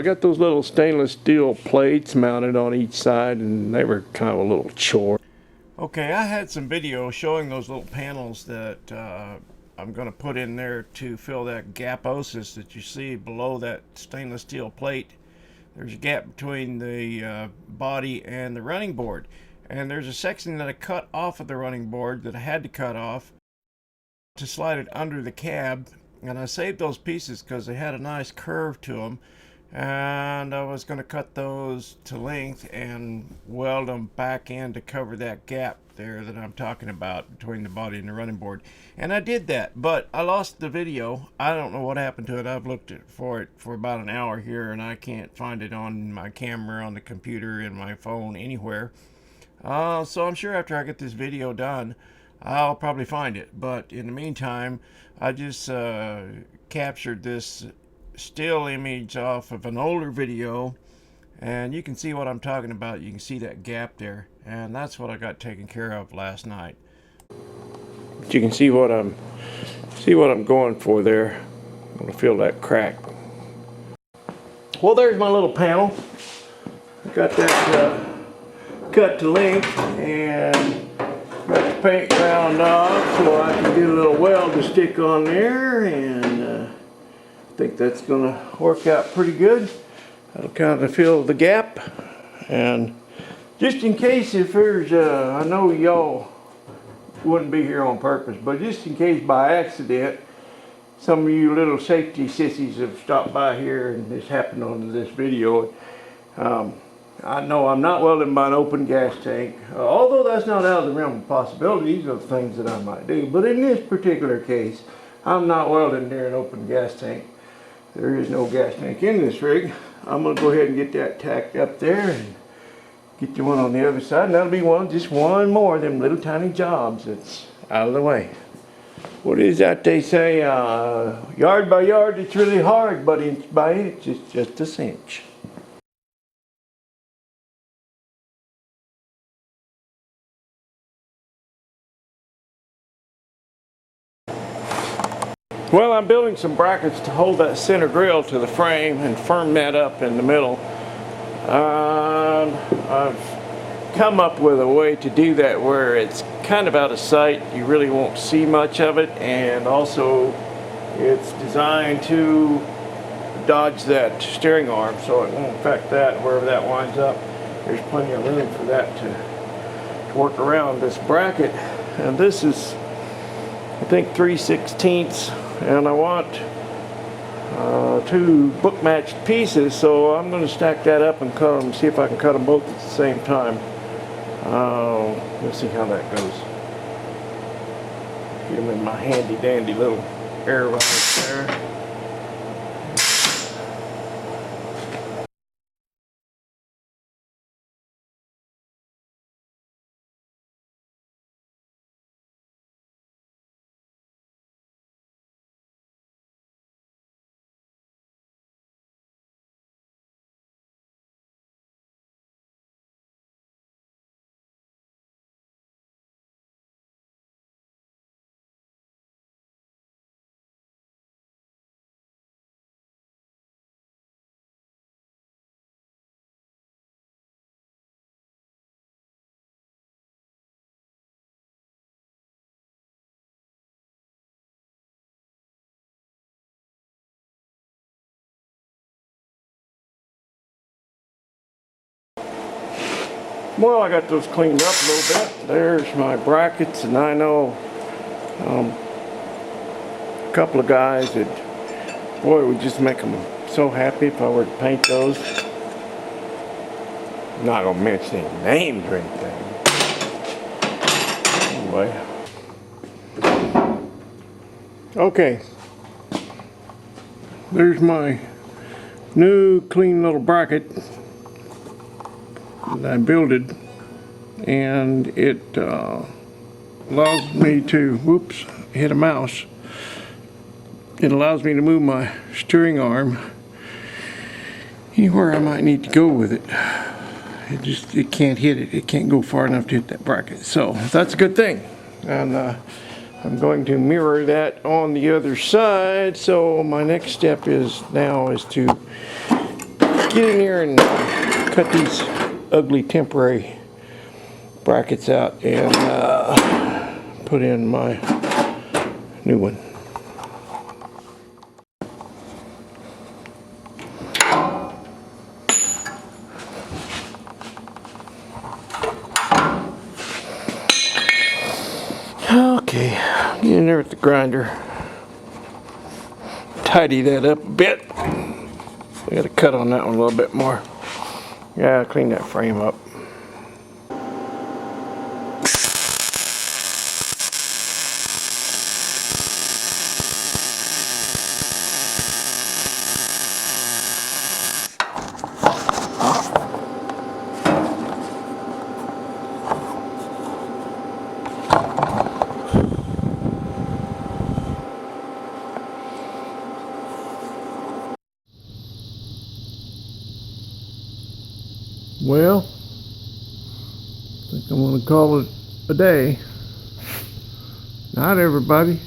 got those little stainless steel plates mounted on each side, and they were kind of a little chore. Okay, I had some video showing those little panels that I'm going to put in there to fill that gaposis that you see below that stainless steel plate. There's a gap between the body and the running board, and there's a section that I cut off of the running board that I had to cut off to slide it under the cab, and I saved those pieces because they had a nice curve to them, and I was going to cut those to length and weld them back in to cover that gap there that I'm talking about between the body and the running board. And I did that, but I lost the video. I don't know what happened to it. I've looked for it for about an hour here, and I can't find it on my camera, on the computer, in my phone, anywhere. So I'm sure after I get this video done, I'll probably find it. But in the meantime, I just captured this still image off of an older video, and you can see what I'm talking about. You can see that gap there, and that's what I got taken care of last night. But you can see what I'm going for there. I'm going to feel that crack. Well, there's my little panel. I got that cut to length, and got the paint ground off so I can get a little weld to stick on there, and I think that's going to work out pretty good. That'll kind of fill the gap. And just in case if there's, I know y'all wouldn't be here on purpose, but just in case by accident some of you little safety sissies have stopped by here and this happened on this video, I know I'm not welding by an open gas tank, although that's not out of the realm of possibilities of things that I might do. But in this particular case, I'm not welding near an open gas tank. There is no gas tank in this rig. I'm going to go ahead and get that tacked up there and get the one on the other side. And that'll be just one more of them little tiny jobs that's out of the way. What is that they say? Yard by yard, it's really hard, but inch by inch, it's just a cinch. Well, I'm building some brackets to hold that center grill to the frame and firm that up in the middle. I've come up with a way to do that where it's kind of out of sight. You really won't see much of it, and also it's designed to dodge that steering arm so it won't affect that wherever that winds up. There's plenty of room for that to work around this bracket. And this is, I think, 3/16, and I want two book matched pieces, so I'm going to stack that up and cut them, see if I can cut them both at the same time. Let's see how that goes. Get them in my handy dandy little air rifle there. Well, I got those cleaned up a little bit. There's my brackets, and I know a couple of guys that, boy, would just make them so happy if I were to paint those. I'm not going to mention any names or anything. Anyway. Okay. There's my new clean little bracket that I builded, and it allows me to, whoops, hit a mouse. It allows me to move my steering arm anywhere I might need to go with it. It can't hit it. It can't go far enough to hit that bracket. So that's a good thing. And I'm going to mirror that on the other side. So my next step is to get in here and cut these ugly temporary brackets out and put in my new one. Okay, get in there with the grinder. Tidy that up a bit. We got to cut on that one a little bit more. Yeah, clean that frame up. Well, I think I'm going to call it a day. Night, everybody.